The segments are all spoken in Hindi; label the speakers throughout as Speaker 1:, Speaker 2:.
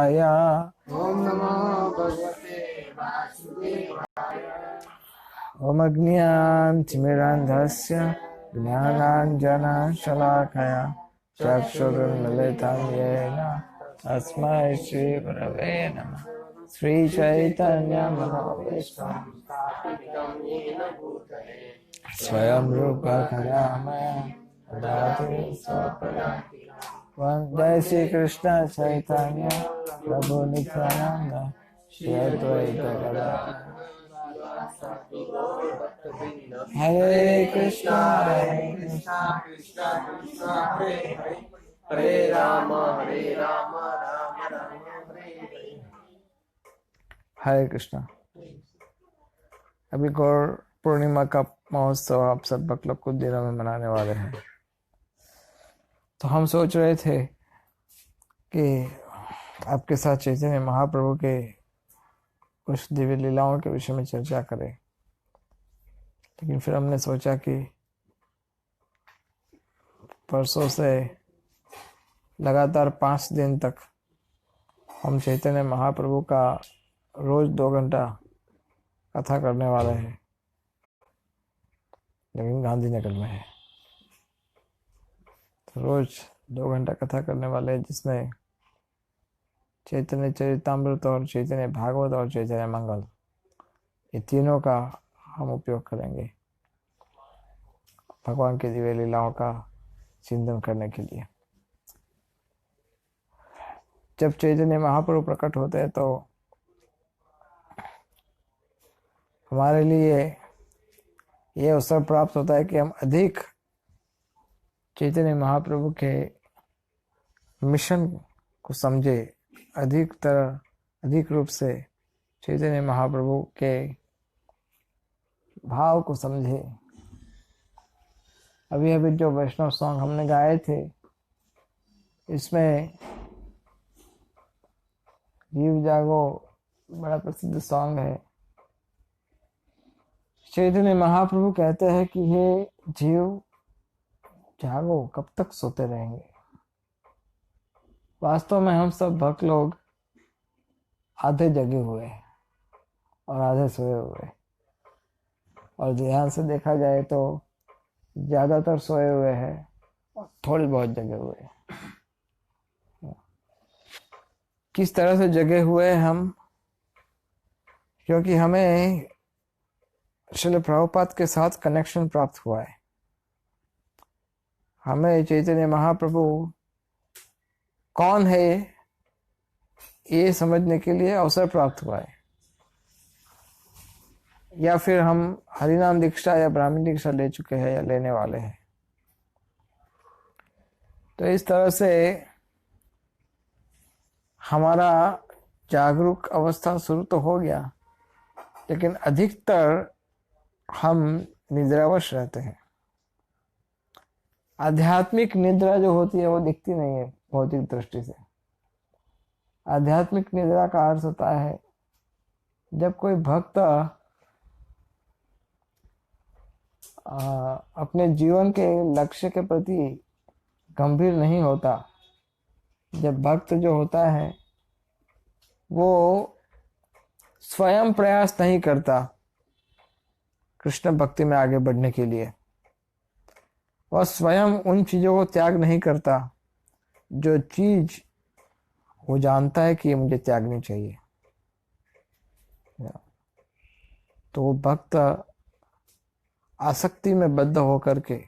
Speaker 1: वासुदेवाय।
Speaker 2: ओम नमो भगवते वासुदेवाय।
Speaker 1: ओम अज्ञानतिमिरान्धस्य ज्ञानाञ्जनशलाकया चक्षुरुन्मिलितं येन तस्मै श्रीगुरवे नमः। श्रीचैतन्यमनोभीष्टं
Speaker 2: स्थापितं येन भूतले
Speaker 1: स्वयं रूप करुणामय ददाति स्वपदान्तिकम्। जय श्री कृष्ण चैतन्य प्रभु नित्यानंद श्री अद्वैत गदाधर हरे कृष्णा
Speaker 2: कृष्णा कृष्णा कृष्णा हरे हरे हरे राम राम राम हरे हरे।
Speaker 1: हरे कृष्णा। अभी गौर पूर्णिमा का महोत्सव आप सब भक्त लोग कुछ दिनों में मनाने वाले हैं। तो हम सोच रहे थे कि आपके साथ चैतन्य महाप्रभु के कुछ दिव्य लीलाओं के विषय में चर्चा करें, लेकिन फिर हमने सोचा कि परसों से लगातार 5 दिन तक हम चैतन्य महाप्रभु का रोज 2 घंटा कथा करने वाले हैं, लेकिन गांधीनगर में है। तो रोज 2 घंटा कथा करने वाले हैं, जिसमें चैतन्य चरितामृत और चैतन्य भागवत और चैतन्य मंगल, ये तीनों का हम उपयोग करेंगे भगवान की दिव्य लीलाओं का चिंतन करने के लिए। जब चैतन्य महाप्रभु प्रकट होते हैं तो हमारे लिए ये अवसर प्राप्त होता है कि हम अधिक चैतन्य महाप्रभु के मिशन को समझे, अधिक रूप से चैतन्य महाप्रभु के भाव को समझे। अभी अभी जो वैष्णव सॉन्ग हमने गाए थे, इसमें जीव जागो बड़ा प्रसिद्ध सॉन्ग है। चैतन्य महाप्रभु कहते हैं कि हे जीव जागो, कब तक सोते रहेंगे। वास्तव में हम सब भक्त लोग आधे जगे हुए हैं और आधे सोए हुए हैं, और ध्यान से देखा जाए तो ज्यादातर सोए हुए हैं और थोड़ी बहुत जगे हुए हैं। किस तरह से जगे हुए हैं हम? क्योंकि हमें श्रील प्रभुपाद के साथ कनेक्शन प्राप्त हुआ है। हमें चैतन्य महाप्रभु कौन है ये समझने के लिए अवसर प्राप्त हुआ है, या फिर हम हरिनाम दीक्षा या ब्राह्मण दीक्षा ले चुके हैं या लेने वाले हैं। तो इस तरह से हमारा जागरूक अवस्था शुरू तो हो गया, लेकिन अधिकतर हम निद्रावश रहते हैं। आध्यात्मिक निद्रा जो होती है वो दिखती नहीं है भौतिक दृष्टि से। आध्यात्मिक निद्रा का अर्थ होता है जब कोई भक्त अपने जीवन के लक्ष्य के प्रति गंभीर नहीं होता। जब भक्त जो होता है वो स्वयं प्रयास नहीं करता कृष्ण भक्ति में आगे बढ़ने के लिए, वह स्वयं उन चीजों को त्याग नहीं करता जो चीज वो जानता है कि मुझे त्यागनी चाहिए। तो वो भक्त आसक्ति में बद्ध होकर के,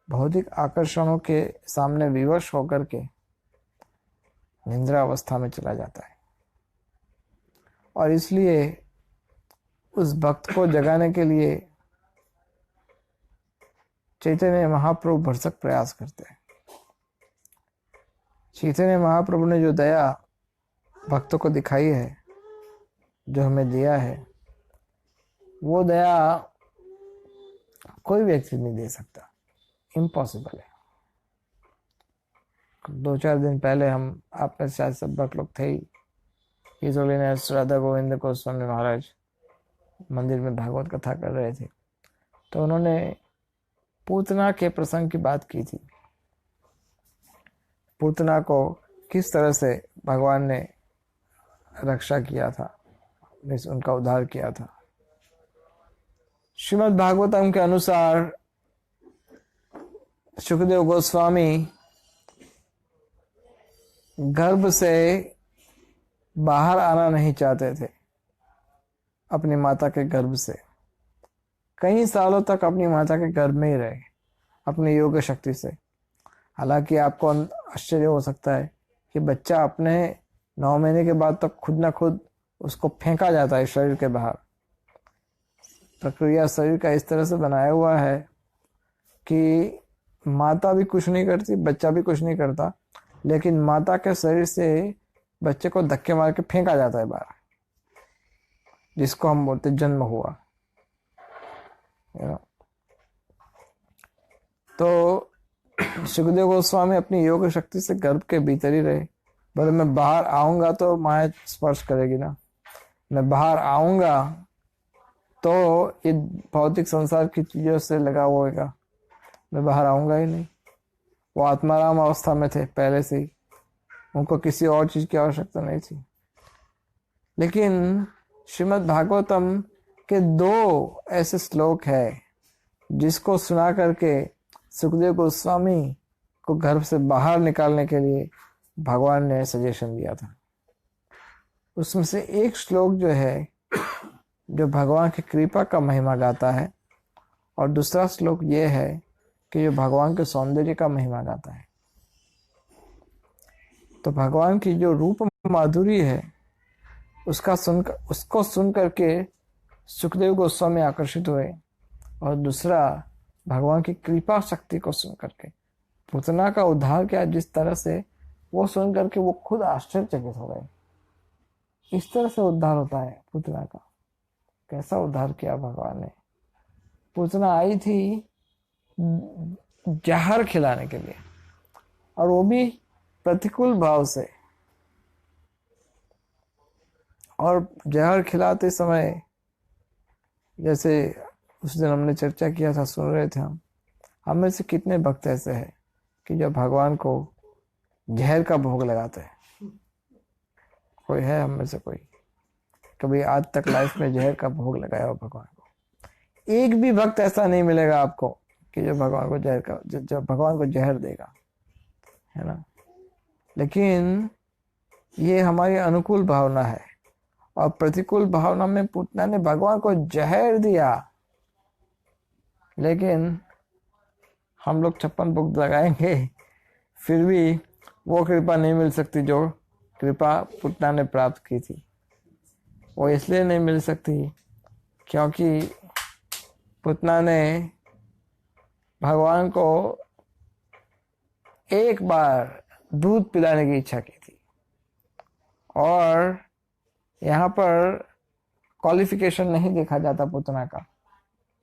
Speaker 1: भौतिक आकर्षणों के सामने विवश होकर के निद्रा अवस्था में चला जाता है। और इसलिए उस भक्त को जगाने के लिए चैतन्य महाप्रभु भरसक प्रयास करते हैं। चैतन्य महाप्रभु ने जो दया भक्तों को दिखाई है, जो हमें दिया है, वो दया कोई व्यक्ति नहीं दे सकता, इम्पॉसिबल है। 2-4 दिन पहले हम आप में शायद सब भक्त लोग थे ही, राधा गोविंद गोस्वामी महाराज मंदिर में भागवत कथा कर रहे थे, तो उन्होंने पूतना के प्रसंग की बात की थी। पूतना को किस तरह से भगवान ने रक्षा किया था, उनका उद्धार किया था। श्रीमद् भागवतम के अनुसार सुखदेव गोस्वामी गर्भ से बाहर आना नहीं चाहते थे, अपनी माता के गर्भ से। कई सालों तक अपनी माता के गर्भ में ही रहे अपनी योग शक्ति से। हालांकि आपको आश्चर्य हो सकता है कि बच्चा अपने 9 महीने के बाद तक खुद ना खुद उसको फेंका जाता है शरीर के बाहर। प्रक्रिया शरीर का इस तरह से बनाया हुआ है कि माता भी कुछ नहीं करती, बच्चा भी कुछ नहीं करता, लेकिन माता के शरीर से बच्चे को धक्के मार के फेंका जाता है बाहर, जिसको हम बोलते जन्म हुआ। तो सुखदेव गोस्वामी अपनी योग शक्ति से गर्भ के भीतर ही रहे। बोले मैं बाहर आऊंगा तो माया स्पर्श करेगी ना, मैं बाहर आऊंगा तो ये भौतिक संसार की चीजों से लगा हुआ होगा, मैं बाहर आऊंगा ही नहीं। वो आत्माराम अवस्था में थे पहले से ही, उनको किसी और चीज की आवश्यकता नहीं थी। लेकिन श्रीमद् भागवतम के 2 ऐसे श्लोक है जिसको सुना करके सुखदेव गोस्वामी को गर्भ से बाहर निकालने के लिए भगवान ने सजेशन दिया था। उसमें से एक श्लोक जो है जो भगवान की कृपा का महिमा गाता है, और दूसरा श्लोक ये है कि जो भगवान के सौंदर्य का महिमा गाता है। तो भगवान की जो रूप माधुरी है उसको सुन करके सुखदेव गोस्वामी आकर्षित हुए, और दूसरा भगवान की कृपा शक्ति को सुन करके पूतना का उद्धार किया जिस तरह से, वो सुन करके वो खुद आश्चर्यचकित हो गए। इस तरह से उद्धार होता है पूतना का। कैसा उद्धार किया भगवान ने। पूतना आई थी जहर खिलाने के लिए, और वो भी प्रतिकूल भाव से। और जहर खिलाते समय, जैसे उस दिन हमने चर्चा किया था, सुन रहे थे हम में से कितने भक्त ऐसे हैं कि जो भगवान को जहर का भोग लगाते हैं। कोई है हम में से कोई कभी आज तक लाइफ में जहर का भोग लगाया हो भगवान को? एक भी भक्त ऐसा नहीं मिलेगा आपको कि जो भगवान को जो भगवान को जहर देगा, है ना। लेकिन ये हमारी अनुकूल भावना है, और प्रतिकूल भावना में पूतना ने भगवान को जहर दिया। लेकिन हम लोग 56 भोग लगाएंगे, फिर भी वो कृपा नहीं मिल सकती जो कृपा पूतना ने प्राप्त की थी। वो इसलिए नहीं मिल सकती क्योंकि पूतना ने भगवान को एक बार दूध पिलाने की इच्छा की थी, और यहाँ पर क्वालिफिकेशन नहीं देखा जाता पूतना का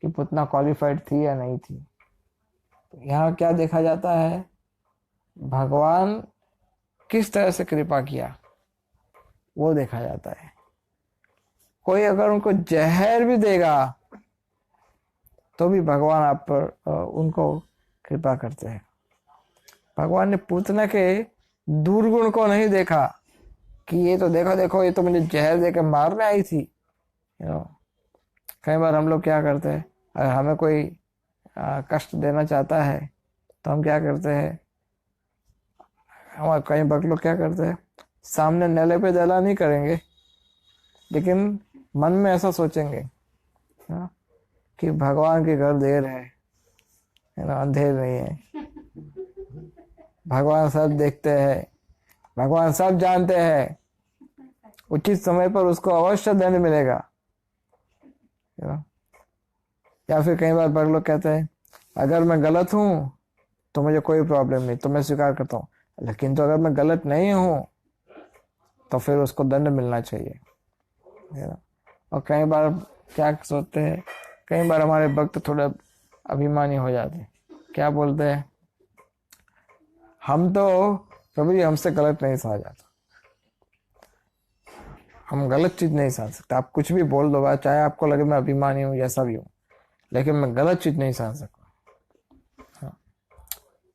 Speaker 1: कि पूतना क्वालिफाइड थी या नहीं थी। तो यहाँ क्या देखा जाता है, भगवान किस तरह से कृपा किया वो देखा जाता है। कोई अगर उनको जहर भी देगा तो भी भगवान आप पर उनको कृपा करते हैं। भगवान ने पूतना के दुर्गुण को नहीं देखा कि ये तो देखो देखो ये तो मुझे जहर देकर मारने आई थी। कई बार हम लोग क्या करते हैं, अगर हमें कोई कष्ट देना चाहता है तो हम क्या करते हैं, हमारे कई भक्त लोग क्या करते हैं, सामने नेले पे दला नहीं करेंगे, लेकिन मन में ऐसा सोचेंगे कि भगवान के घर देर है ना, अंधेर नहीं है, भगवान सब देखते हैं, भगवान सब जानते हैं, उचित समय पर उसको अवश्य दंड मिलेगा। या फिर कई बार बड़े लोग कहते हैं अगर मैं गलत हूं तो मुझे कोई प्रॉब्लम नहीं, तो मैं स्वीकार करता हूँ, लेकिन तो अगर मैं गलत नहीं हूं तो फिर उसको दंड मिलना चाहिए। और कई बार क्या सोचते हैं, कई बार हमारे भक्त थोड़ा अभिमानी हो जाते हैं, क्या बोलते हैं, हम तो कभी हमसे गलत नहीं सहा जाता, हम गलत चीज नहीं सहन सकते। आप कुछ भी बोल दो, चाहे आपको लगे मैं अभिमानी हूँ जैसा भी हूँ, लेकिन मैं गलत चीज नहीं सहन सकता। हाँ,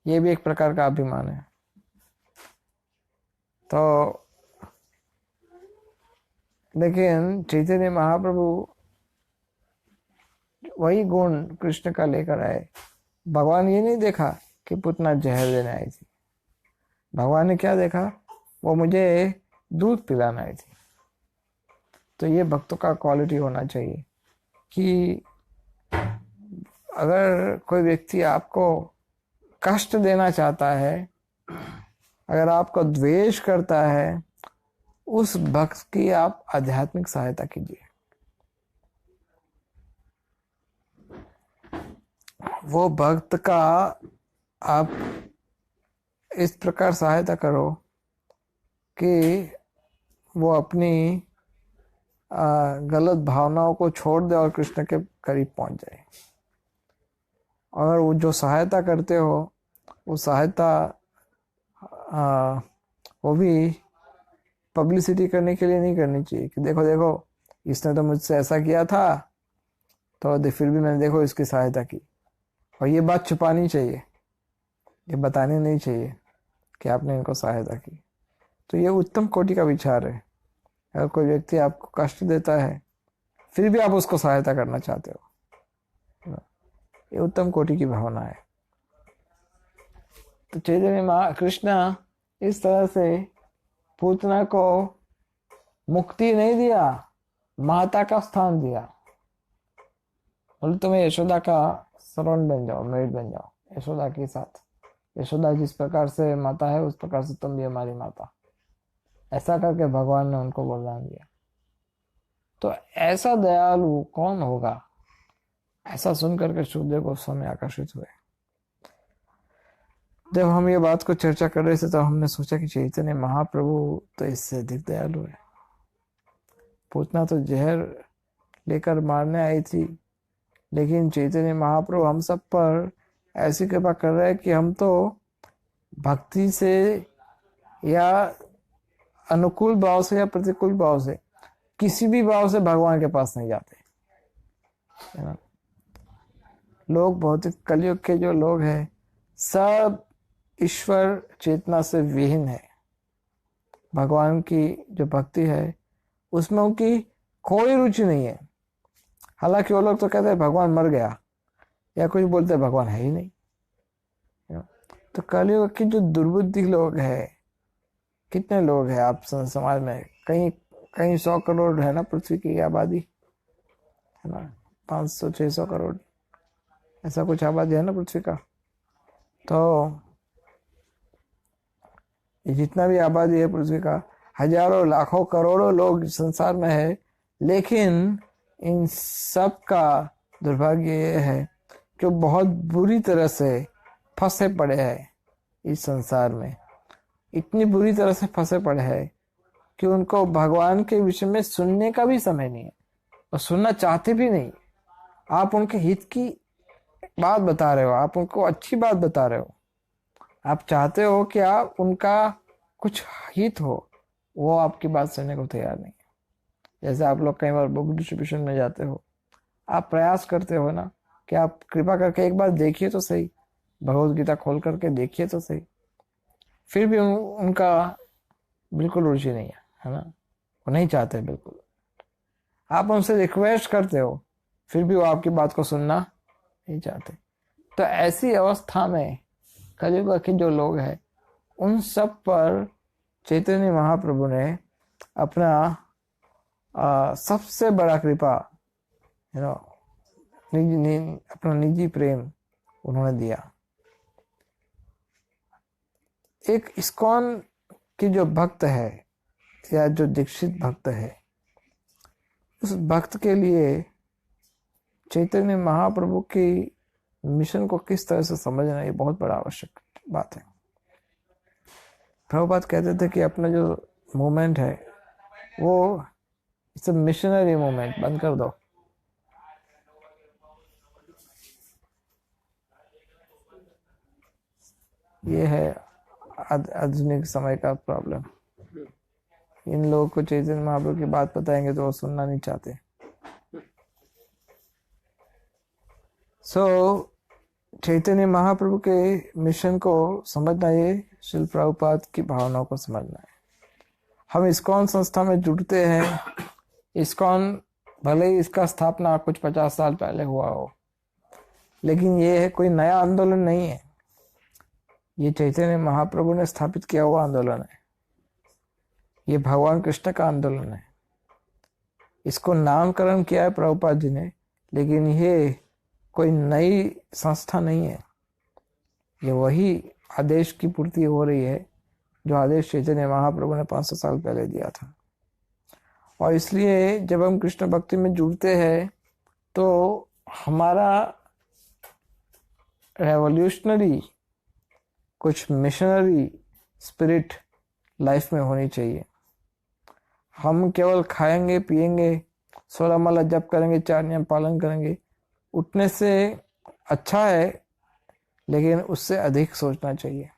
Speaker 1: ये भी एक प्रकार का अभिमान है। तो लेकिन चैतन्य महाप्रभु वही गुण कृष्ण का लेकर आए। भगवान ये नहीं देखा कि पुतना जहर देने आई थी, भगवान ने क्या देखा, वो मुझे दूध पिलाना आई थी। तो ये भक्तों का क्वालिटी होना चाहिए कि अगर कोई व्यक्ति आपको कष्ट देना चाहता है, अगर आपको द्वेष करता है, उस भक्त की आप आध्यात्मिक सहायता कीजिए। वो भक्त का आप इस प्रकार सहायता करो कि वो अपनी गलत भावनाओं को छोड़ दे और कृष्ण के करीब पहुंच जाए। और वो जो सहायता करते हो, वो सहायता वो भी पब्लिसिटी करने के लिए नहीं करनी चाहिए कि देखो देखो इसने तो मुझसे ऐसा किया था, तो फिर भी मैंने देखो इसकी सहायता की। और ये बात छुपानी चाहिए, ये बतानी नहीं चाहिए कि आपने इनको सहायता की। तो ये उत्तम कोटि का विचार है। अगर कोई व्यक्ति आपको कष्ट देता है फिर भी आप उसको सहायता करना चाहते हो, ये उत्तम कोटि की भावना है। तो चैतन्य कृष्ण इस तरह से पूतना को मुक्ति नहीं दिया, माता का स्थान दिया। बोले तुम्हें यशोदा का सर्वेंट बन जाओ, मेड बन जाओ यशोदा के साथ। यशोदा जिस प्रकार से माता है उस प्रकार से तुम भी हमारी माता, ऐसा करके भगवान ने उनको वरदान दिया। तो ऐसा दयालु कौन होगा? ऐसा सुन करके सुखदेव गोस्वामी आकर्षित हुए। जब हम ये बात को चर्चा कर रहे थे तो हमने सोचा कि चैतन्य महाप्रभु तो इससे अधिक दयालु है। पूतना तो जहर लेकर मारने आई थी, लेकिन चैतन्य महाप्रभु हम सब पर ऐसी कृपा कर रहे हैं कि हम तो भक्ति से या अनुकूल भाव से या प्रतिकूल भाव से, किसी भी भाव से भगवान के पास नहीं जाते, है ना। लोग भौतिक कलयुग के जो लोग हैं सब ईश्वर चेतना से विहीन है। भगवान की जो भक्ति है उसमें उनकी कोई रुचि नहीं है। हालांकि वो लोग तो कहते हैं भगवान मर गया, या कुछ बोलते हैं भगवान है ही नहीं। तो कलयुग की जो दुर्बुद्धि लोग हैं, कितने लोग हैं आप समाज में, कहीं 100 करोड़ है ना पृथ्वी की आबादी, है ना, 500-600 करोड़ ऐसा कुछ आबादी है ना पृथ्वी का। तो ये जितना भी आबादी है पृथ्वी का, हजारों लाखों करोड़ों लोग संसार में है, लेकिन इन सब का दुर्भाग्य ये है कि बहुत बुरी तरह से फंसे पड़े हैं इस संसार में। इतनी बुरी तरह से फंसे पड़े हैं कि उनको भगवान के विषय में सुनने का भी समय नहीं है और सुनना चाहते भी नहीं। आप उनके हित की बात बता रहे हो, आप उनको अच्छी बात बता रहे हो, आप चाहते हो कि आप उनका कुछ हित हो, वो आपकी बात सुनने को तैयार नहीं है। जैसे आप लोग कई बार बुक डिस्ट्रीब्यूशन में जाते हो, आप प्रयास करते हो ना कि आप कृपा करके एक बार देखिए तो सही, भगवद गीता खोल करके देखिए तो सही, फिर भी उनका बिल्कुल रुचि नहीं है ना, वो नहीं चाहते बिल्कुल। आप उनसे रिक्वेस्ट करते हो फिर भी वो आपकी बात को सुनना नहीं चाहते। तो ऐसी अवस्था में कलयुग के जो लोग हैं उन सब पर चैतन्य महाप्रभु ने अपना सबसे बड़ा कृपा, अपना निजी प्रेम उन्होंने दिया। एक इस्कॉन की जो भक्त है या जो दीक्षित भक्त है, उस भक्त के लिए चैतन्य महाप्रभु की मिशन को किस तरह से समझना ये बहुत बड़ा आवश्यक बात है। प्रभुपाद कहते थे कि अपना जो मूवमेंट है वो इट्स अ मिशनरी मूवमेंट। बंद कर दो। ये है आधुनिक समय का प्रॉब्लम। इन लोगों को चैतन्य महाप्रभु की बात बताएंगे तो वो सुनना नहीं चाहते। चैतन्य महाप्रभु के मिशन को समझना, ये श्रील प्रभुपाद की भावनाओं को समझना है। हम इस्कॉन संस्था में जुड़ते हैं इस्कॉन भले ही इसका स्थापना कुछ 50 साल पहले हुआ हो, लेकिन ये है कोई नया आंदोलन नहीं है। ये चैतन्य महाप्रभु ने स्थापित किया हुआ आंदोलन है। ये भगवान कृष्ण का आंदोलन है। इसको नामकरण किया है प्रभुपाद जी ने, लेकिन ये कोई नई संस्था नहीं है। ये वही आदेश की पूर्ति हो रही है जो आदेश चैतन्य महाप्रभु ने 500 साल पहले दिया था। और इसलिए जब हम कृष्ण भक्ति में जुड़ते हैं तो हमारा रेवोल्यूशनरी, कुछ मिशनरी स्पिरिट लाइफ में होनी चाहिए। हम केवल खाएंगे पिएंगे, 16 माला जप करेंगे, 4 नियम पालन करेंगे, उठने से अच्छा है, लेकिन उससे अधिक सोचना चाहिए।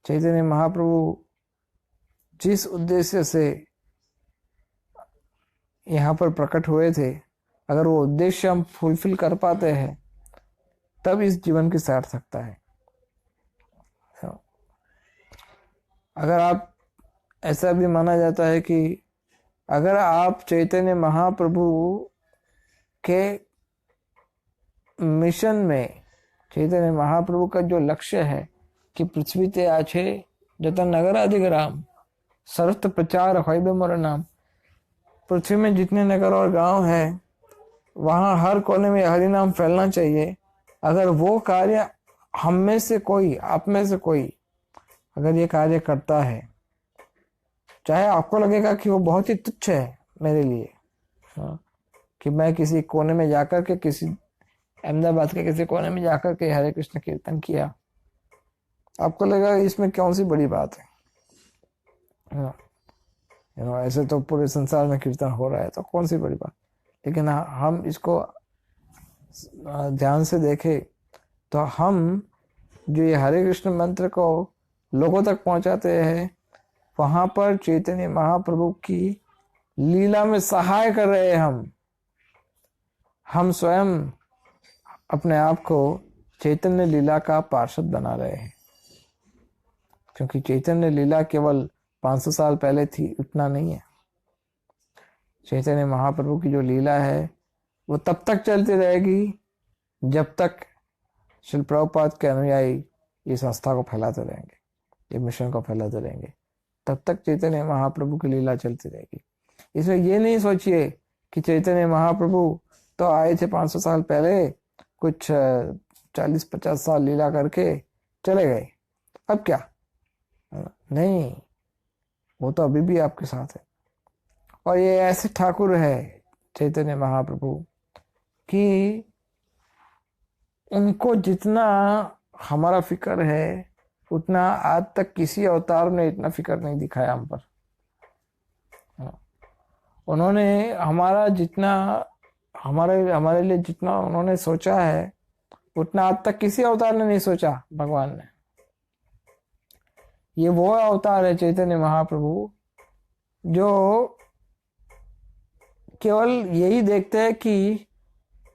Speaker 1: चैतन्य महाप्रभु जिस उद्देश्य से यहाँ पर प्रकट हुए थे, अगर वो उद्देश्य हम फुलफिल कर पाते हैं तब इस जीवन की सार्थकता है। अगर आप, ऐसा भी माना जाता है कि अगर आप चैतन्य महाप्रभु के मिशन में, चैतन्य महाप्रभु का जो लक्ष्य है कि पृथ्वी ते आछे जत नगर अधिग्राम सर्वत्र प्रचार होइबे मोर नाम, पृथ्वी में जितने नगर और गांव हैं वहाँ हर कोने में हरि नाम फैलना चाहिए। अगर वो कार्य हम में से कोई, आप में से कोई अगर ये कार्य करता है, चाहे आपको लगेगा कि वो बहुत ही तुच्छ है मेरे लिए, कि मैं किसी कोने में जाकर के, किसी अहमदाबाद के किसी कोने में जाकर के हरे कृष्ण कीर्तन किया, आपको लगेगा इसमें कौन सी बड़ी बात है। ऐसे तो पूरे संसार में कीर्तन हो रहा है, तो कौन सी बड़ी बात। लेकिन हम इसको ध्यान से देखें तो हम जो ये हरे कृष्ण मंत्र को लोगों तक पहुंचाते हैं, वहां पर चैतन्य महाप्रभु की लीला में सहाय कर रहे हैं। हम स्वयं अपने आप को चैतन्य लीला का पार्षद बना रहे हैं, क्योंकि चैतन्य लीला केवल 500 साल पहले थी, उतना नहीं है। चैतन्य महाप्रभु की जो लीला है वो तब तक चलती रहेगी जब तक श्रील प्रभुपाद के अनुयायी इस संस्था को फैलाते रहेंगे, ये मिशन को फैलाते रहेंगे, तब तक चैतन्य महाप्रभु की लीला चलती रहेगी। इसमें ये नहीं सोचिए कि चैतन्य महाप्रभु तो आए थे 500 साल पहले, कुछ 40-50 साल लीला करके चले गए, अब क्या। नहीं, वो तो अभी भी आपके साथ है। और ये ऐसे ठाकुर है चैतन्य महाप्रभु कि उनको जितना हमारा फिक्र है उतना आज तक किसी अवतार ने इतना फिक्र नहीं दिखाया हम पर। उन्होंने हमारा जितना, हमारे लिए जितना उन्होंने सोचा है उतना आज तक किसी अवतार ने नहीं सोचा भगवान ने। ये वो अवतार है चैतन्य महाप्रभु जो केवल यही देखते हैं कि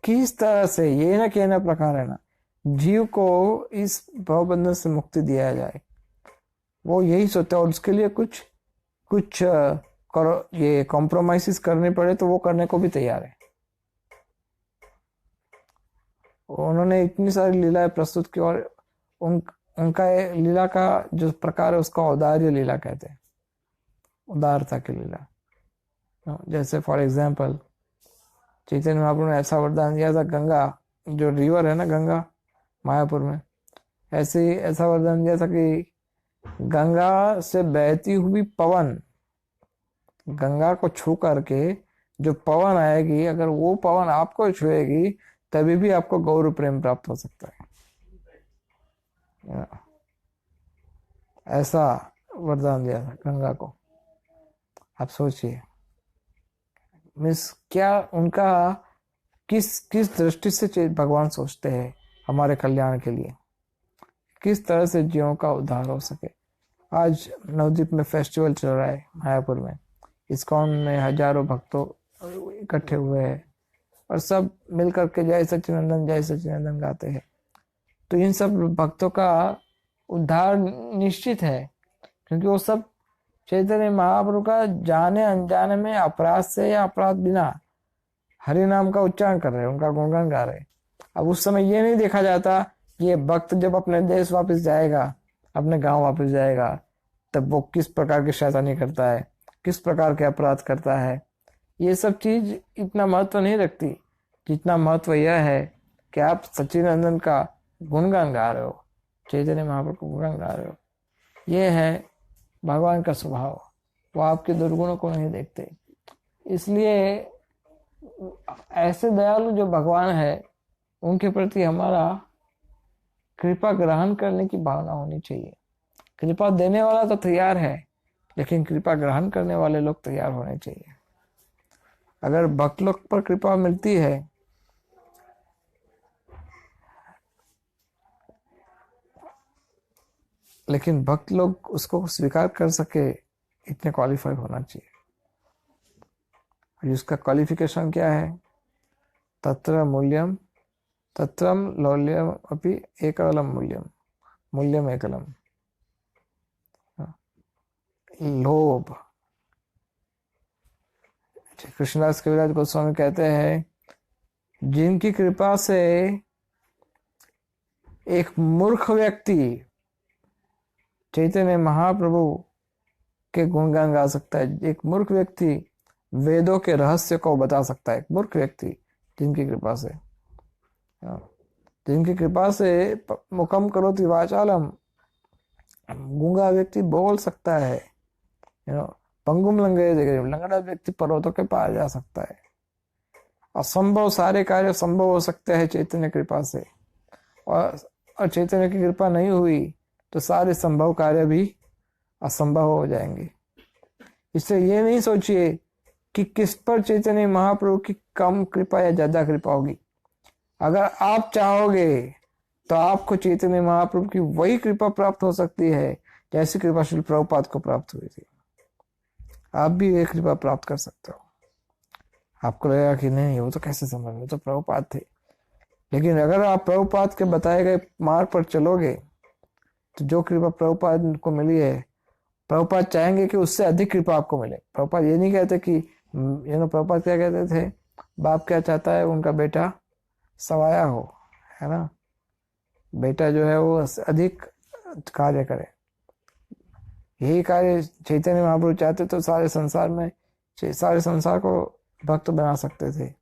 Speaker 1: किस तरह से, ये ना कहना प्रकार है ना, जीव को इस भवबंधन से मुक्ति दिया जाए, वो यही सोचता है। और उसके लिए कुछ ये कॉम्प्रोमाइजेस करने पड़े तो वो करने को भी तैयार है। उन्होंने इतनी सारी लीलाएं प्रस्तुत की, और उनका लीला का जो प्रकार है उसका औदार्य लीला कहते हैं, उदारता की लीला। जैसे फॉर एग्जाम्पल चैतन्य महाप्रभु ने ऐसा वरदान दिया था, गंगा जो रिवर है ना, गंगा मायापुर में, ऐसा वरदान दिया था कि गंगा से बहती हुई पवन, गंगा को छू करके जो पवन आएगी, अगर वो पवन आपको छुएगी तभी भी आपको गौर प्रेम प्राप्त हो सकता है। ऐसा वरदान दिया था गंगा को। आप सोचिए मीन्स क्या उनका किस दृष्टि से भगवान सोचते हैं हमारे कल्याण के लिए, किस तरह से जीवों का उद्धार हो सके। आज नवद्वीप में फेस्टिवल चल रहा है मायापुर में, इस्कॉन में हजारों भक्तों इकट्ठे हुए हैं और सब मिलकर के जय सच्चिदानंद गाते हैं। तो इन सब भक्तों का उद्धार निश्चित है, क्योंकि वो सब चैतन्य महाप्रभु का जाने अनजाने में अपराध से या अपराध बिना हरि नाम का उच्चारण कर रहे, उनका गुणगान गा रहे। अब उस समय ये नहीं देखा जाता कि ये भक्त जब अपने देश वापस जाएगा, अपने गांव वापस जाएगा, तब वो किस प्रकार की शैतानी करता है, किस प्रकार के अपराध करता है। ये सब चीज इतना महत्व नहीं रखती जितना महत्व यह है कि आप सच्चिदानंद का गुणगान गा रहे हो, चैतन्य महाप्रभु का गुणगान गा रहे हो। ये है भगवान का स्वभाव, वो आपके दुर्गुणों को नहीं देखते। इसलिए ऐसे दयालु जो भगवान है उनके प्रति हमारा कृपा ग्रहण करने की भावना होनी चाहिए। कृपा देने वाला तो तैयार है, लेकिन कृपा ग्रहण करने वाले लोग तैयार होने चाहिए। अगर भक्त लोग पर कृपा मिलती है लेकिन भक्त लोग उसको स्वीकार कर सके, इतने क्वालिफाइड होना चाहिए। जिसका क्वालिफिकेशन क्या है? तत्र मूल्यम तत्रम लौल्यम अपि एकलम मूल्यम मूल्यम एकलम। लोभ, कृष्णदास कविराज गोस्वामी कहते हैं, जिनकी कृपा से एक मूर्ख व्यक्ति चैतन्य महाप्रभु के गुणगान गा सकता है, एक मूर्ख व्यक्ति वेदों के रहस्य को बता सकता है, एक मूर्ख व्यक्ति जिनकी कृपा से, जिनकी कृपा से मुखम करोति वाचालम, गूंगा व्यक्ति बोल सकता है, पंगुम लंगड़ा व्यक्ति पर्वतों के पार जा सकता है। असंभव सारे कार्य संभव हो सकते हैं चैतन्य कृपा से, और चैतन्य की कृपा नहीं हुई तो सारे संभव कार्य भी असंभव हो जाएंगे। इससे ये नहीं सोचिए कि किस पर चैतन्य महाप्रभु की कम कृपा या ज्यादा कृपा होगी। अगर आप चाहोगे तो आपको चैतन्य महाप्रभु की वही कृपा प्राप्त हो सकती है जैसी कृपा श्री प्रभुपाद को प्राप्त हुई थी। आप भी ये कृपा प्राप्त कर सकते हो। आपको लगेगा कि नहीं, वो तो कैसे संभव, वो तो प्रभुपाद थे। लेकिन अगर आप प्रभुपाद के बताए गए मार्ग पर चलोगे तो जो कृपा प्रभुपाद को मिली है, प्रभुपाद चाहेंगे कि उससे अधिक कृपा आपको मिले। प्रभुपाद ये नहीं कहते कि प्रभुपाद क्या कहते थे, बाप क्या चाहता है उनका बेटा सवाया हो, है ना, बेटा जो है वो अधिक कार्य करे। यही कार्य चैतन्य महाप्रभु चाहते तो सारे संसार को भक्त बना सकते थे,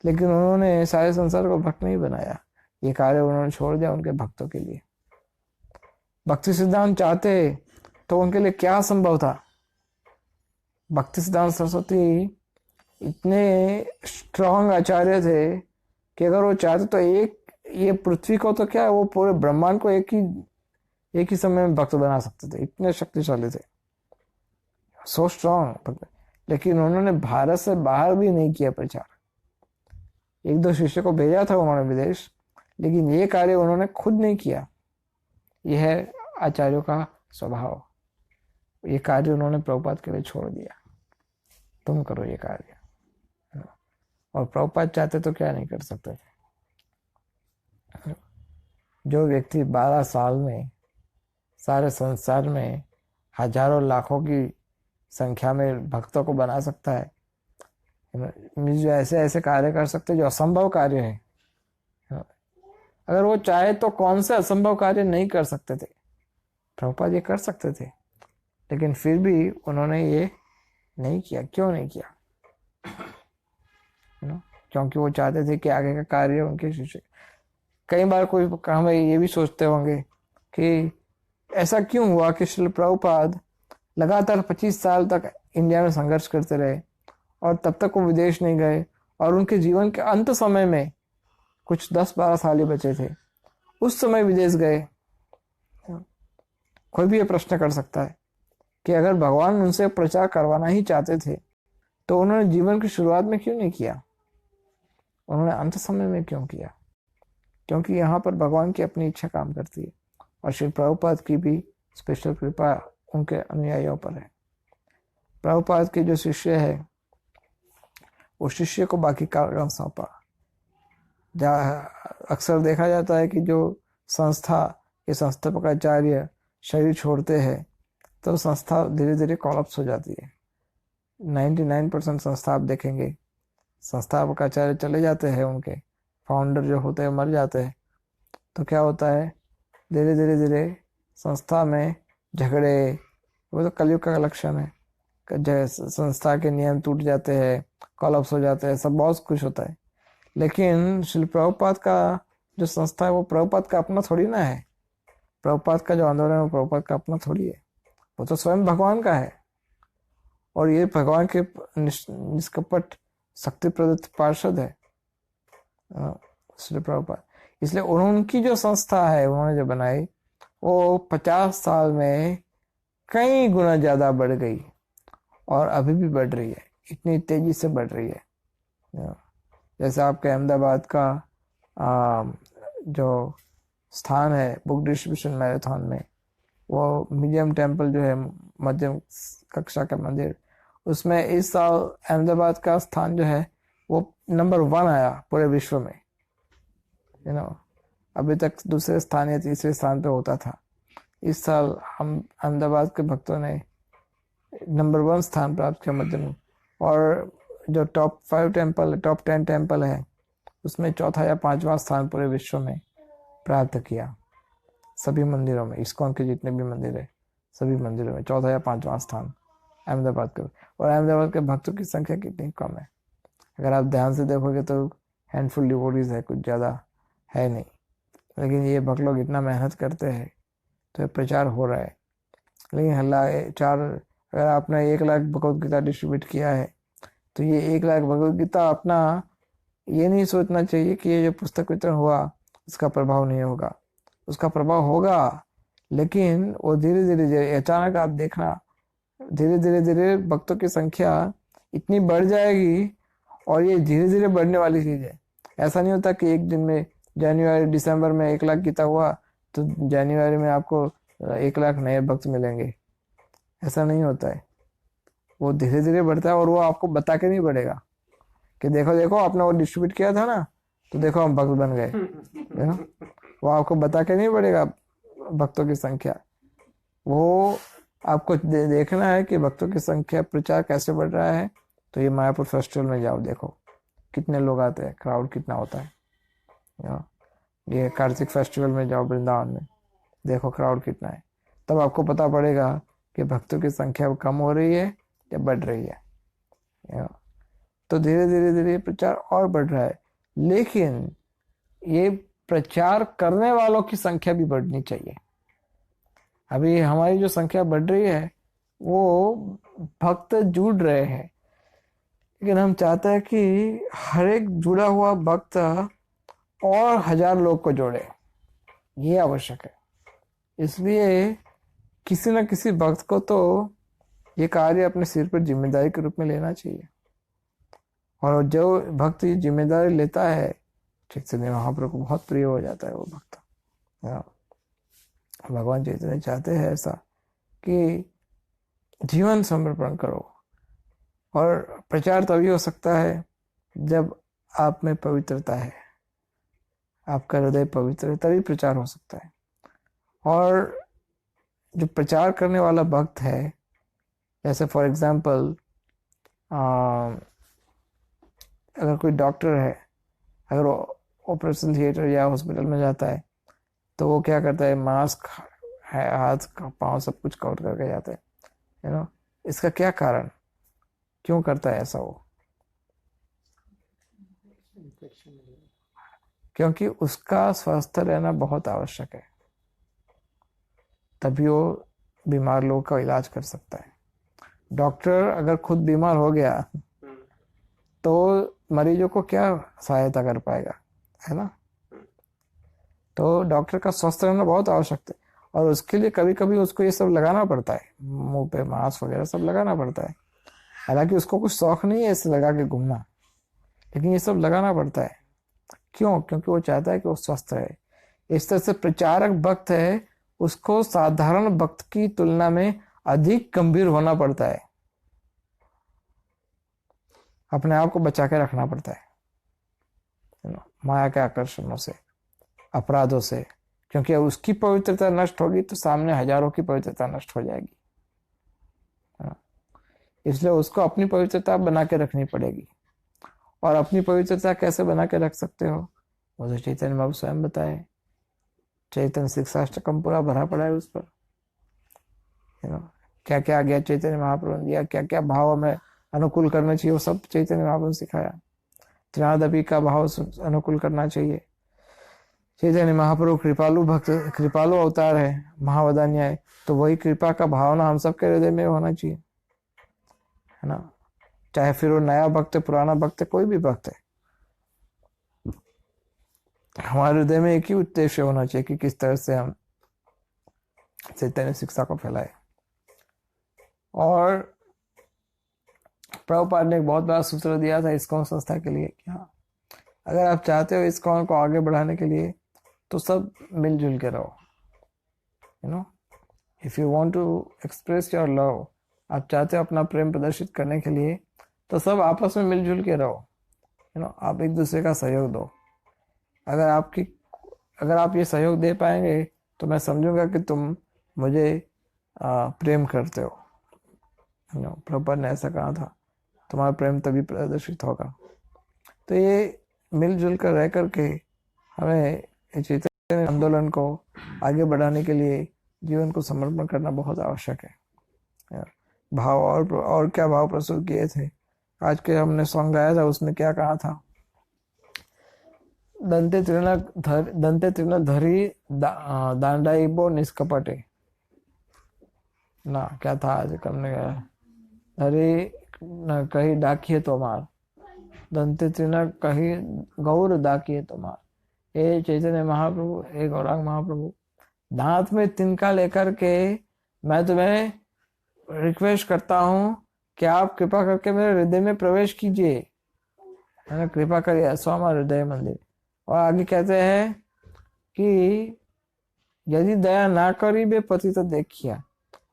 Speaker 1: लेकिन उन्होंने सारे संसार को भक्त नहीं बनाया। ये कार्य उन्होंने छोड़ दिया उनके भक्तों के लिए। भक्ति सिद्धांत चाहते तो उनके लिए क्या संभव था। भक्ति सिद्धांत सरस्वती इतने स्ट्रांग आचार्य थे कि अगर वो चाहते तो ये पृथ्वी को तो क्या, वो पूरे ब्रह्मांड को एक ही समय में भक्त बना सकते थे। इतने शक्तिशाली थे, सो स्ट्रांग। लेकिन उन्होंने भारत से बाहर भी नहीं किया प्रचार। 1-2 शिष्य को भेजा था उन्होंने विदेश, लेकिन ये कार्य उन्होंने खुद नहीं किया। यह है आचार्यों का स्वभाव। ये कार्य उन्होंने प्रभुपाद के लिए छोड़ दिया, तुम करो ये कार्य। और प्रभुपाद चाहते तो क्या नहीं कर सकते थे। जो व्यक्ति 12 साल में सारे संसार में हजारों लाखों की संख्या में भक्तों को बना सकता है, जो ऐसे ऐसे कार्य कर सकते हैं जो असंभव कार्य है। अगर वो चाहे तो कौन से असंभव कार्य नहीं कर सकते थे। प्रभुपाद ये कर सकते थे, लेकिन फिर भी उन्होंने ये नहीं किया। क्यों नहीं किया? क्योंकि वो चाहते थे कि आगे का कार्य उनके शिष्य। कई बार कोई हम ये भी सोचते होंगे कि ऐसा क्यों हुआ कि श्री प्रभुपाद लगातार 25 साल तक इंडिया में संघर्ष करते रहे और तब तक वो विदेश नहीं गए, और उनके जीवन के अंत समय में कुछ 10-12 साल ही बचे थे, उस समय विदेश गए। कोई भी ये प्रश्न कर सकता है कि अगर भगवान उनसे प्रचार करवाना ही चाहते थे तो उन्होंने जीवन की शुरुआत में क्यों नहीं किया, उन्होंने अंत समय में क्यों किया? क्योंकि यहाँ पर भगवान की अपनी इच्छा काम करती है, और श्री प्रभुपाद की भी स्पेशल कृपा उनके अनुयायियों पर है। प्रभुपाद के जो शिष्य है वो शिष्य को बाकी कार्य सौंपा। अक्सर देखा जाता है कि जो संस्था के संस्थापक आचार्य शरीर छोड़ते हैं तो संस्था धीरे धीरे कॉलप्स हो जाती है। 99% संस्था आप देखेंगे, संस्थापकाचार्य चले जाते हैं, उनके फाउंडर जो होते हैं मर जाते हैं, तो क्या होता है, धीरे धीरे धीरे संस्था में झगड़े, वो तो कलयुग का लक्षण है। संस्था के नियम टूट जाते हैं, कॉलप्स हो जाते हैं, सब बहुत कुछ होता है। लेकिन श्री प्रभुपाद का जो संस्था है वो प्रभुपाद का अपना थोड़ी ना है। प्रभुपाद का जो आंदोलन है वो प्रभुपाद का अपना थोड़ी है, वो तो स्वयं भगवान का है। और ये भगवान के निष्कपट शक्ति प्रदत्त पार्षद है श्री प्रभुपाद। इसलिए उनकी जो संस्था है उन्होंने जो बनाई वो 50 साल में कई गुना ज्यादा बढ़ गई और अभी भी बढ़ रही है, इतनी तेजी से बढ़ रही है। जैसे आपके अहमदाबाद का जो स्थान है बुक डिस्ट्रीब्यूशन मैराथन में, वो म्यूजियम टेम्पल जो है मध्यम कक्षा का मंदिर, उसमें इस साल अहमदाबाद का स्थान जो है वो नंबर 1 आया पूरे विश्व में। अभी तक दूसरे स्थान या तीसरे स्थान पे होता था। इस साल हम अहमदाबाद के भक्तों ने नंबर 1 स्थान प्राप्त किया मध्यम। और जो टॉप 5 टेम्पल, टॉप 10 टेम्पल है, उसमें चौथा या 5वां स्थान पूरे विश्व में प्राप्त किया। सभी मंदिरों में, इस्कॉन के जितने भी मंदिर है सभी मंदिरों में चौथा या 5वां स्थान अहमदाबाद के। और अहमदाबाद के भक्तों की संख्या कितनी कम है, अगर आप ध्यान से देखोगे तो हैंडफुल डिवोटीज है, कुछ ज़्यादा है नहीं। लेकिन ये भक्त लोग इतना मेहनत करते हैं तो ये प्रचार हो रहा है। लेकिन अगर आपने 1 लाख भगवद गीता डिस्ट्रीब्यूट किया है तो ये 1 लाख भगवद गीता अपना ये नहीं सोचना चाहिए कि ये जो पुस्तक वितरण हुआ उसका प्रभाव नहीं होगा। उसका प्रभाव होगा, लेकिन वो धीरे धीरे अचानक आप देखना धीरे धीरे धीरे भक्तों की संख्या इतनी बढ़ जाएगी। और ये धीरे धीरे बढ़ने वाली चीज है। ऐसा नहीं होता कि एक दिन में जनवरी दिसंबर में 1 लाख गीता हुआ तो जनवरी में आपको 1 लाख नए भक्त मिलेंगे, ऐसा नहीं होता है। वो धीरे धीरे बढ़ता है और वो आपको बता के नहीं बढ़ेगा कि देखो देखो आपने वो डिस्ट्रीब्यूट किया था ना, तो देखो हम भक्त बन गए। वो आपको बता के नहीं बढ़ेगा भक्तों की संख्या। वो आपको देखना है कि भक्तों की संख्या प्रचार कैसे बढ़ रहा है। तो ये मायापुर फेस्टिवल में जाओ, देखो कितने लोग आते हैं, क्राउड कितना होता है। ये कार्तिक फेस्टिवल में जाओ वृंदावन में, देखो क्राउड कितना है। तब आपको पता पड़ेगा कि भक्तों की संख्या कम हो रही है या बढ़ रही है। तो धीरे धीरे धीरे प्रचार और बढ़ रहा है, लेकिन ये प्रचार करने वालों की संख्या भी बढ़नी चाहिए। अभी हमारी जो संख्या बढ़ रही है वो भक्त जुड़ रहे हैं, लेकिन हम चाहते हैं कि हर एक जुड़ा हुआ भक्त और 1000 लोग को जोड़े, ये आवश्यक है। इसलिए किसी न किसी भक्त को तो ये कार्य अपने सिर पर जिम्मेदारी के रूप में लेना चाहिए। और जो भक्त ये जिम्मेदारी लेता है, चैतन्य महाप्रभु को बहुत प्रिय हो जाता है वो भक्त। भगवान चैतन्य चाहते हैं ऐसा कि जीवन समर्पण करो। और प्रचार तभी हो सकता है जब आप में पवित्रता है, आपका हृदय पवित्र है, तभी प्रचार हो सकता है। और जो प्रचार करने वाला भक्त है, जैसे फॉर एग्जाम्पल अगर कोई डॉक्टर है, अगर वो ऑपरेशन थिएटर या हॉस्पिटल में जाता है तो वो क्या करता है, मास्क है, हाथ पाँव सब कुछ कवर करके जाता है। इसका क्या कारण, क्यों करता है ऐसा वो? क्योंकि उसका स्वस्थ रहना बहुत आवश्यक है, तभी वो बीमार लोगों का इलाज कर सकता है। डॉक्टर अगर खुद बीमार हो गया तो मरीजों को क्या सहायता कर पाएगा, है ना? तो डॉक्टर का स्वस्थ रहना बहुत आवश्यक है। और उसके लिए कभी कभी उसको ये सब लगाना पड़ता है, मुंह पे मास्क वगैरह सब लगाना पड़ता है। हालांकि उसको कुछ शौक नहीं है इसे लगा के घूमना, लेकिन ये सब लगाना पड़ता है। क्यों? क्योंकि वो चाहता है कि वो स्वस्थ रहे। इस तरह से प्रचारक भक्त है, उसको साधारण भक्त की तुलना में अधिक गंभीर होना पड़ता है, अपने आप को बचा के रखना पड़ता है माया के आकर्षणों से, अपराधों से। क्योंकि उसकी पवित्रता नष्ट होगी तो सामने हजारों की पवित्रता नष्ट हो जाएगी। इसलिए उसको अपनी पवित्रता बना के रखनी पड़ेगी। और अपनी पवित्रता कैसे बना के रख सकते हो, मुझे चैतन्य महाप्रभु स्वयं बताए। चैतन्य शिक्षाष्टकम पूरा भरा पड़ा है उस पर। क्या क्या आज्ञा चैतन्य महाप्रभु ने दिया, क्या क्या भाव हमें अनुकूल करना चाहिए, वो सब चैतन्य महाप्रभु ने सिखाया। त्रिनादपी का भाव अनुकूल करना चाहिए। चैतन्य महाप्रभु कृपालु भक्त, कृपालु अवतार है, महावदान्य है, तो वही कृपा का भावना हम सबके हृदय में होना चाहिए, है ना। चाहे फिर वो नया भक्त है, पुराना भक्त है, कोई भी भक्त है, हमारे हृदय में एक ही उद्देश्य होना चाहिए कि किस तरह से हम चैतन्य शिक्षा को फैलाए। और प्रभुपाद ने एक बहुत बड़ा सूत्र दिया था इस्कॉन संस्था के लिए कि हाँ, अगर आप चाहते हो इस्कॉन को आगे बढ़ाने के लिए तो सब मिलजुल के रहो। You know, if you want to express your love, आप चाहते हो अपना प्रेम प्रदर्शित करने के लिए, तो सब आपस में मिलजुल के रहो। यू नो, आप एक दूसरे का सहयोग दो। अगर आप ये सहयोग दे पाएंगे तो मैं समझूंगा कि तुम मुझे प्रेम करते हो। यू नो, प्रभुपाद ने ऐसा कहा था, तुम्हारा प्रेम तभी प्रदर्शित होगा। तो ये मिलजुल कर रह करके हमें चैतन्य आंदोलन को आगे बढ़ाने के लिए जीवन को समर्पण करना बहुत आवश्यक है। भाव और क्या भाव प्रस्तुत किए थे आज के हमने सॉन्ग गाया था, उसमें क्या कहा था, दंते तृण धरी दांडाइबो निष्कपटे ना, क्या था आज हमने गाया, धरी न कही डाकिए तो मार, दंते तृण कही गौर डाकिए तो मार। हे चैतन्य महाप्रभु, हे गौरांग महाप्रभु, दांत में तिनका लेकर के मैं तुम्हें रिक्वेस्ट करता हूँ कि आप कृपा करके मेरे हृदय में प्रवेश कीजिए, है ना, कृपा करिए स्वामा हृदय मंदिर। और आगे कहते हैं कि यदि दया ना करी बे पति तो देखिए,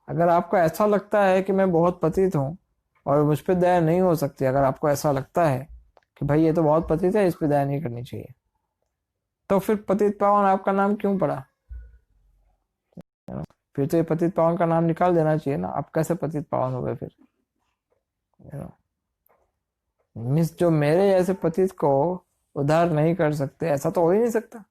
Speaker 1: अगर आपको ऐसा लगता है कि मैं बहुत पतित हूँ और मुझ पर दया नहीं हो सकती, अगर आपको ऐसा लगता है कि भाई ये तो बहुत पतित है, इस पर दया नहीं करनी चाहिए, तो फिर पतित पावन आपका नाम क्यों पड़ा? फिर तो ये पतित पावन का नाम निकाल देना चाहिए ना। आप कैसे पतित पावन हो गए फिर? मिस जो मेरे जैसे पतित को उद्धार नहीं कर सकते, ऐसा तो हो ही नहीं सकता।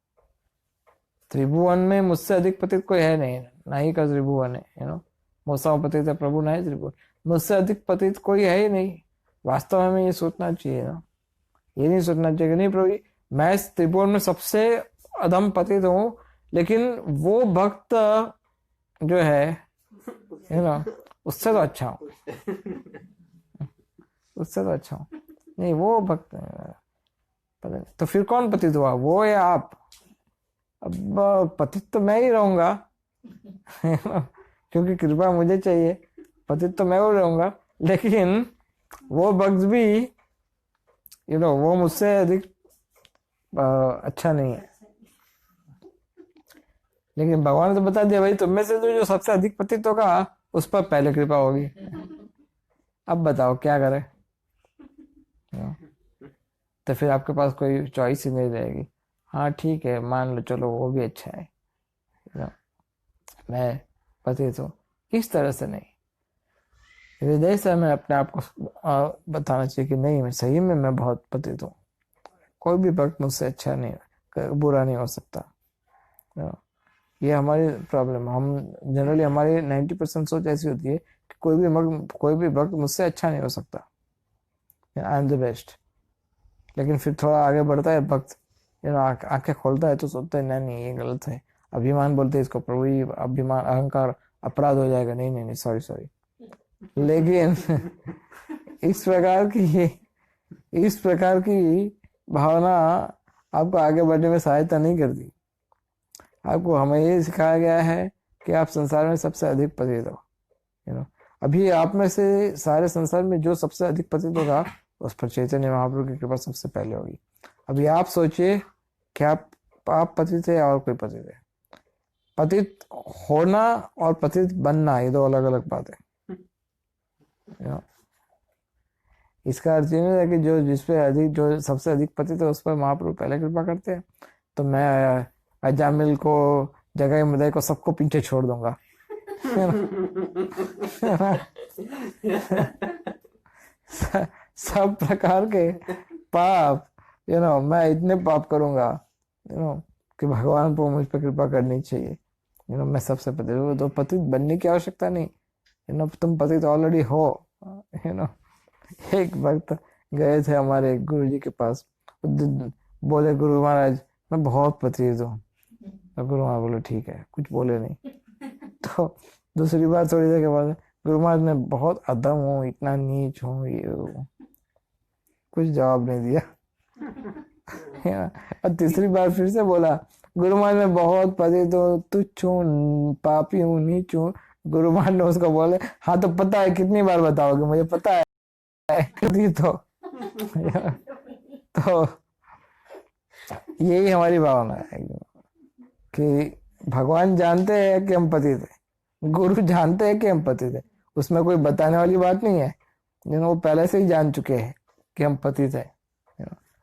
Speaker 1: त्रिभुवन में मुझसे अधिक पतित कोई है नहीं, ना ही का त्रिभुवन है। यू नो, मोसा पतित है प्रभु, ना ही त्रिभुवन, मुझसे अधिक पतित कोई है ही नहीं। वास्तव में हमें ये सोचना चाहिए ना, ये नहीं सोचना चाहिए कि नहीं प्रभु मैं इस त्रिभुवन में सबसे अधम पतित हूँ, लेकिन वो भक्त जो है, यू नो, उससे तो अच्छा हूँ, उससे तो अच्छा हूँ। नहीं, वो भक्त पता नहीं, तो फिर कौन पतित हुआ, वो या आप? अब पतित तो मैं ही रहूंगा क्योंकि कृपा मुझे चाहिए, पतित तो मैं ही रहूंगा, लेकिन वो भक्त भी यू नो वो मुझसे अधिक अच्छा नहीं है। लेकिन भगवान ने तो बता दिया भाई, तुम में से जो सबसे अधिक पतित होगा उस पर पहले कृपा होगी। अब बताओ क्या करें? तो फिर आपके पास कोई चॉइस ही नहीं रहेगी। हाँ ठीक है, मान लो, चलो वो भी अच्छा है, मैं पतित हूँ, इस तरह से नहीं। हृदय से हमें अपने आप को बताना चाहिए कि नहीं, मैं सही में मैं बहुत पतित हूँ, कोई भी भक्त मुझसे अच्छा नहीं, बुरा नहीं हो सकता। ये हमारी प्रॉब्लम, हम जनरली हमारी 90% सोच ऐसी होती है कि कोई भी भक्त मुझसे अच्छा नहीं हो सकता, आई एम द बेस्ट। लेकिन फिर थोड़ा आगे बढ़ता है भक्त, आंखें खोलता है तो सोचता है नहीं ये गलत है, अभिमान बोलते हैं इसको प्रभु, ये अभिमान अहंकार अपराध हो जाएगा, नहीं नहीं नहीं सॉरी। लेकिन इस प्रकार की भावना आपको आगे बढ़ने में सहायता नहीं करती। आपको हमें ये सिखाया गया है कि आप संसार में सबसे अधिक पतित हो। यू नो, अभी आप में से सारे संसार में जो सबसे अधिक पतित होगा उस पर चैतन्य महाप्रभु की कृपा सबसे पहले होगी। अभी आप सोचिए कि आप पतित है और कोई पतित है। पतित होना और पतित बनना ये दो अलग अलग बात है। इसका अर्थ ये नहीं है कि जो सबसे अधिक पतित है उस पर महाप्रभु पहले कृपा करते हैं, तो मैं अजामिल को, जगह मुदय को, सबको पीछे छोड़ दूंगा। सब प्रकार के पाप, मैं इतने पाप करूंगा, कि भगवान को मुझ पर कृपा करनी चाहिए। मैं सबसे पतित, तो पतित बनने की आवश्यकता नहीं, तुम पतित ऑलरेडी हो। यू नो एक वक्त गए थे हमारे गुरु जी के पास, बोले गुरु महाराज मैं बहुत पतित हूँ। तो गुरु महाराज बोले ठीक है, कुछ बोले नहीं। तो दूसरी बार थोड़ी देर के बाद गुरु महाराज मैं बहुत अधम हूँ, इतना नीच हूँ, ये हूँ। कुछ जवाब नहीं दिया। और तीसरी बार फिर से बोला गुरु महाराज मैं बहुत पतित हूँ, तुच्छ हूँ, पापी हूँ, नीच हूँ। गुरु महाराज ने उसको बोले हाँ तो पता है, कितनी बार बताओगे, मुझे पता है। तो यही हमारी भावना है कि भगवान जानते हैं कि हम पतित हैं, गुरु जानते हैं कि हम पतित हैं, उसमें कोई बताने वाली बात नहीं है। वो पहले से ही जान चुके हैं कि हम पतित हैं।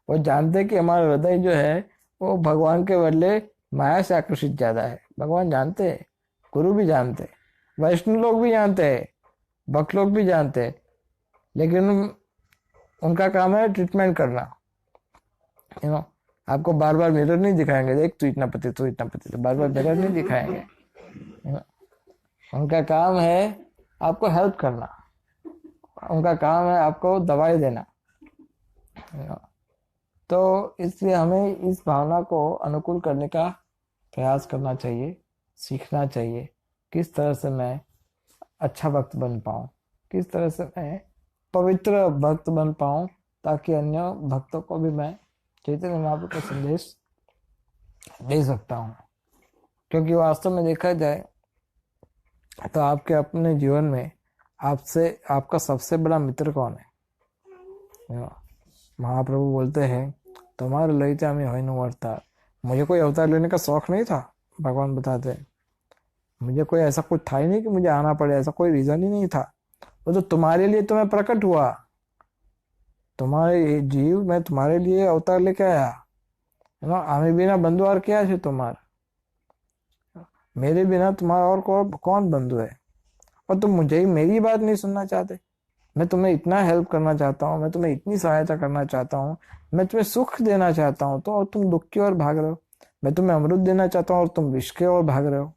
Speaker 1: वो जानते हैं कि हमारा हृदय जो है वो भगवान के बदले माया से आकर्षित ज्यादा है। भगवान जानते हैं, गुरु भी जानते हैं, वैष्णव लोग भी जानते हैं, भक्त लोग भी जानते हैं, लेकिन उनका काम है ट्रीटमेंट करना। आपको बार बार मिरर नहीं दिखाएंगे, देख तू इतना पतित, तू इतना पतित, बार बार मिरर नहीं दिखाएंगे। उनका काम है आपको हेल्प करना, उनका काम है आपको दवाई देना। तो इसलिए हमें इस भावना को अनुकूल करने का प्रयास करना चाहिए, सीखना चाहिए किस तरह से मैं अच्छा भक्त बन पाऊँ, किस तरह से मैं पवित्र भक्त बन पाऊँ, ताकि अन्य भक्तों को भी मैं चैतन्य महाप्रभु का संदेश दे सकता हूँ। क्योंकि वास्तव में देखा जाए तो आपके अपने जीवन में आपका सबसे बड़ा मित्र कौन है? महाप्रभु बोलते हैं तुम्हारे लइते हमें होइनु अवतार। मुझे कोई अवतार लेने का शौक नहीं था, भगवान बताते हैं। मुझे कोई ऐसा कुछ था ही नहीं कि मुझे आना पड़े, ऐसा कोई रीजन ही नहीं था। वो तो तुम्हारे लिए तो मैं प्रकट हुआ, तुम्हारे जीव मैं तुम्हारे लिए अवतार लेके आया। आमे बिना बंधु और क्या है तुम्हार, मेरे बिना तुम्हारा और कौन बंधु है? और तुम मुझे ही मेरी बात नहीं सुनना चाहते। मैं तुम्हें इतना हेल्प करना चाहता हूँ, मैं तुम्हें इतनी सहायता करना चाहता हूँ, मैं तुम्हें सुख देना चाहता हूँ, तो और तुम दुख की ओर भाग रहे हो। मैं तुम्हें अमृत देना चाहता हूँ और तुम विष की ओर भाग रहे हो।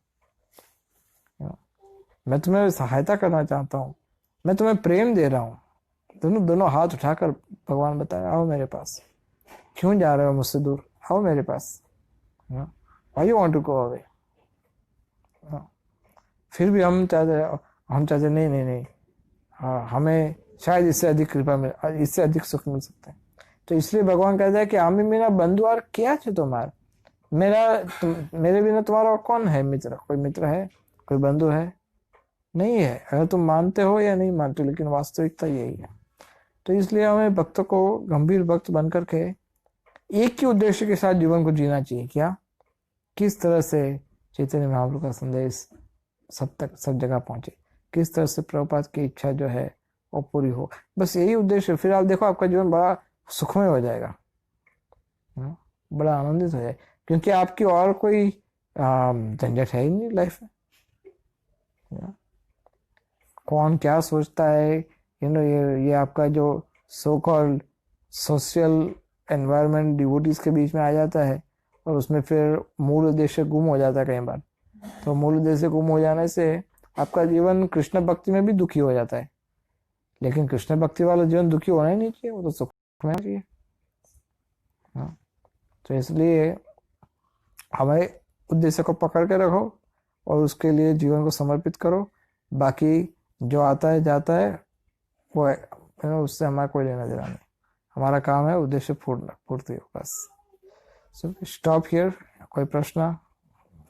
Speaker 1: मैं तुम्हें सहायता करना चाहता हूँ, मैं तुम्हें प्रेम दे रहा हूँ। दोनों हाथ उठाकर भगवान बताए आओ मेरे पास। क्यों जा रहे हो मुझसे दूर, आओ मेरे पास। Why you want to go away? फिर भी हम चाहते नहीं, हाँ हमें शायद इससे अधिक कृपा मिल, इससे अधिक सुख मिल सकता है। तो इसलिए भगवान कहता है कि आमी मेरा बंधु और क्या है तुम्हारा, मेरे बिना तुम्हारा और कौन है मित्र? कोई मित्र है, कोई बंधु है? नहीं है। अगर तुम मानते हो या नहीं मानते हो, लेकिन वास्तविकता यही है। तो इसलिए हमें भक्तों को गंभीर भक्त बन करके एक ही उद्देश्य के साथ जीवन को जीना चाहिए। क्या? किस तरह से चैतन्य महाप्रभु का संदेश सब तक, सब जगह पहुंचे, किस तरह से प्रभुपाद की इच्छा जो है वो पूरी हो। बस यही उद्देश्य। फिर आप देखो आपका जीवन बड़ा सुखमय हो जाएगा, बड़ा आनंदित हो जाए, क्योंकि आपकी और कोई झंझट है ही नहीं लाइफ में। कौन क्या सोचता है, ये आपका जो so called social environment devotees के बीच में आ जाता है, और उसमें फिर मूल उद्देश्य गुम हो जाता है कई बार। तो मूल उद्देश्य गुम हो जाने से आपका जीवन कृष्ण भक्ति में भी दुखी हो जाता है। लेकिन कृष्ण भक्ति वाला जीवन दुखी होना ही नहीं चाहिए, वो तो सुख में चाहिए। तो इसलिए हमें उद्देश्य को पकड़ के रखो और उसके लिए जीवन को समर्पित करो। बाकी जो आता है जाता है वो उससे हमारा कोई लेना देना नहीं। हमारा काम है उद्देश्य पूर्ति हो बस। So stop here. कोई प्रश्न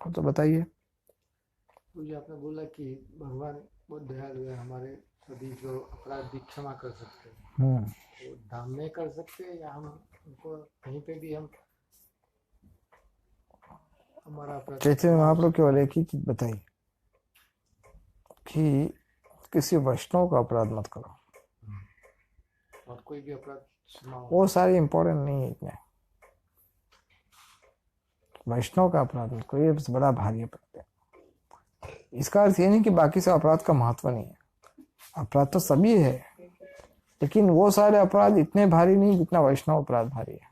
Speaker 1: हो तो बताइए।
Speaker 2: मुझे आपने बोला कि भगवान बहुत दयालु है, हमारे सभी जो अपराध भी क्षमा कर सकते हैं। तो धाम में कर सकते हैं या हम उनको कहीं पे भी हम हमारा अपराध?
Speaker 1: चैतन्य महाप्रभु केवल एक ही चीज बताई कि किसी वैष्णव का अपराध मत करो,
Speaker 2: और कोई भी अपराध क्षमा हो।
Speaker 1: वो सारी इंपॉर्टेंट नहीं है इतने। वैष्णव का अपराध मत करो, ये बड़ा भारी अपराध है। इसका अर्थ ये नहीं कि बाकी से अपराध का महत्व नहीं है। अपराध तो सभी है, लेकिन वो सारे अपराध इतने भारी नहीं जितना वैष्णव अपराध भारी है।